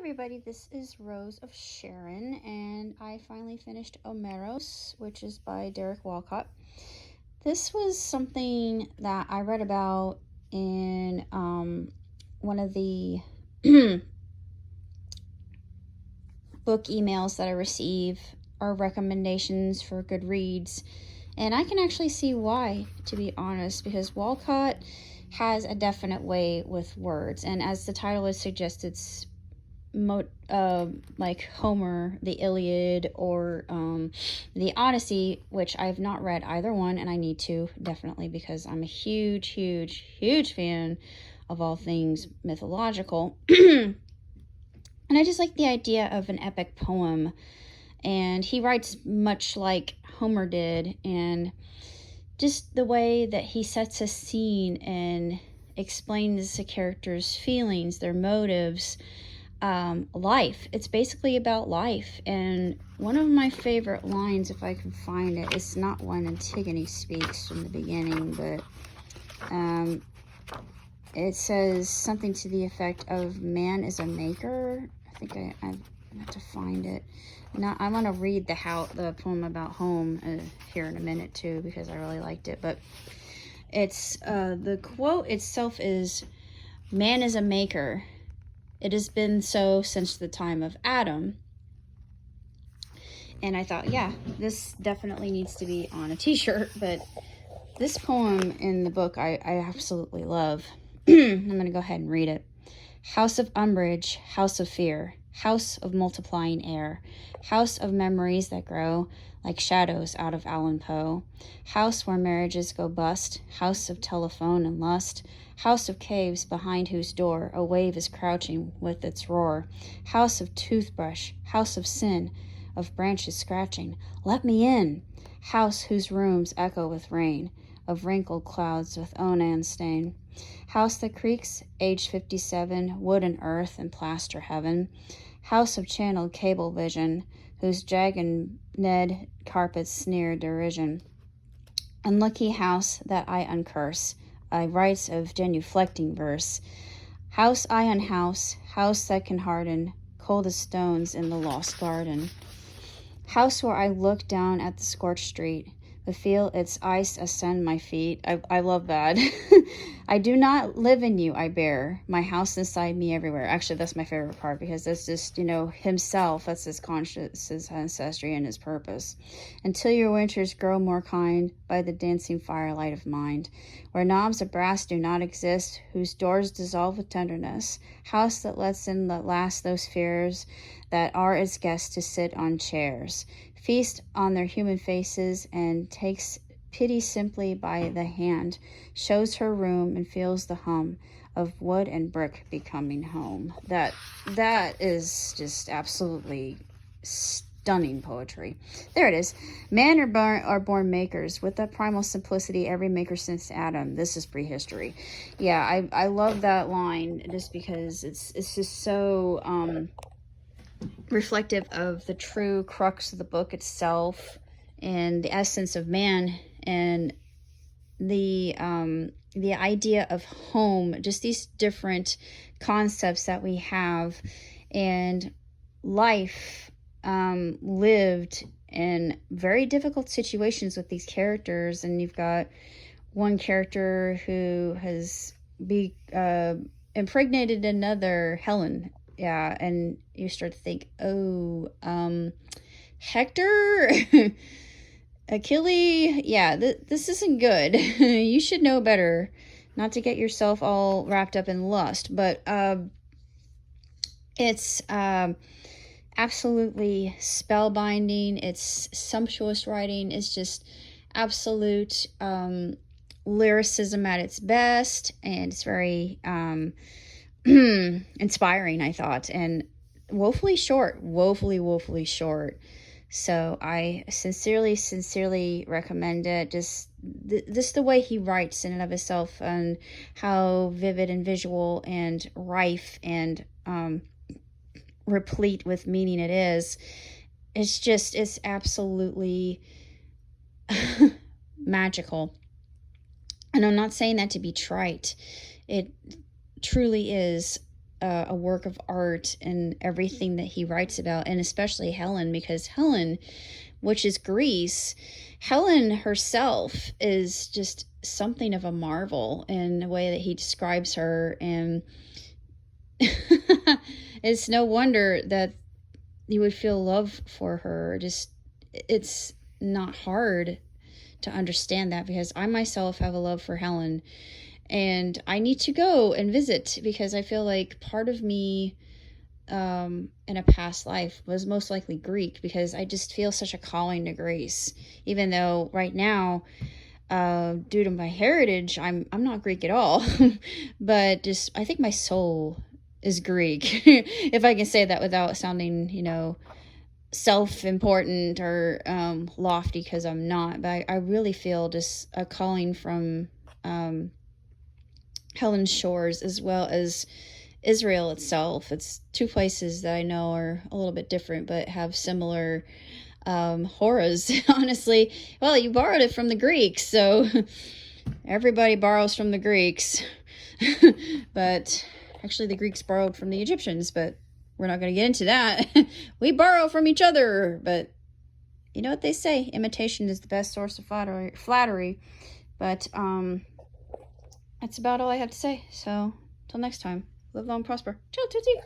everybody, this is Rose of Sharon, and I finally finished Omeros, which is by Derek Walcott. This was something that I read about in one of the book emails that I receive, or recommendations for good reads, and I can actually see why, to be honest, because Walcott has a definite way with words, and as the title is suggested, it's like Homer, the Iliad, or the Odyssey, which I've not read either one, and I need to, definitely, because I'm a huge fan of all things mythological. And I just like the idea of an epic poem, and he writes much like Homer did, and just the way that he sets a scene and explains the characters' feelings, their motives, life. It's basically about life. And one of my favorite lines, if I can find it, it's not when Antigone speaks from the beginning, but it says something to the effect of man is a maker. I think I have to find it. Now I want to read the poem about home here in a minute too, because I really liked it. But it's the quote itself is, "Man is a maker. It has been so since the time of Adam." And I thought, yeah, this definitely needs to be on a t-shirt. But this poem in the book I absolutely love. I'm going to go ahead and read it. House of umbrage, house of fear, house of multiplying air, house of memories that grow like shadows out of Allan Poe, house where marriages go bust, house of telephone and lust, house of caves behind whose door a wave is crouching with its roar, house of toothbrush, house of sin, of branches scratching, let me in, house whose rooms echo with rain, of wrinkled clouds with onan stain, house that creaks, age 57, wood and earth and plaster heaven, house of channeled cable vision, whose jagged Ned carpets sneer derision. Unlucky house that I uncurse, I rites of genuflecting verse. House I unhouse, house that can harden, cold as stones in the lost garden. House where I look down at the scorched street, but feel its ice ascend my feet. I love that. I do not live in you, I bear my house inside me everywhere. Actually, that's my favorite part, because that's just, himself. That's his conscience, his ancestry, and his purpose. Until your winters grow more kind by the dancing firelight of mind, where knobs of brass do not exist, whose doors dissolve with tenderness. House that lets in at last those fears that are its guests to sit on chairs, feast on their human faces, and takes pity simply by the hand, shows her room and feels the hum of wood and brick becoming home. That is just absolutely stunning poetry. There it is. Man are born makers with that primal simplicity, every maker since Adam. This is prehistory. Yeah, I love that line, just because it's just so reflective of the true crux of the book itself and the essence of man, and the idea of home, just these different concepts that we have, and life lived in very difficult situations with these characters. And you've got one character who has impregnated another, Helen. Yeah, and you start to think, Hector, Achilles, yeah, this isn't good. You should know better not to get yourself all wrapped up in lust. But it's absolutely spellbinding. It's sumptuous writing. It's just absolute lyricism at its best, and it's very inspiring, I thought, and woefully short. So I sincerely recommend it. Just the way he writes in and of itself, and how vivid and visual and rife and replete with meaning it is. It's absolutely magical. And I'm not saying that to be trite. It truly is a work of art in everything that he writes about, and especially Helen, because Helen, which is Greece, Helen herself is just something of a marvel in the way that he describes her. And it's no wonder that you would feel love for her. Just, it's not hard to understand that, because I myself have a love for Helen, and I need to go and visit, because I feel like part of me in a past life was most likely Greek, because I just feel such a calling to Greece, even though right now, due to my heritage, I'm not Greek at all. But just, I think my soul is Greek, if I can say that without sounding, self-important or lofty, because I'm not. But I really feel just a calling from Helen's shores, as well as Israel itself. It's two places that I know are a little bit different, but have similar horrors, honestly. Well, you borrowed it from the Greeks, so everybody borrows from the Greeks. But actually, the Greeks borrowed from the Egyptians, but we're not going to get into that. We borrow from each other, but you know what they say, imitation is the best source of flattery. But that's about all I have to say. So, till next time, live long, prosper. Ciao, Tootsie.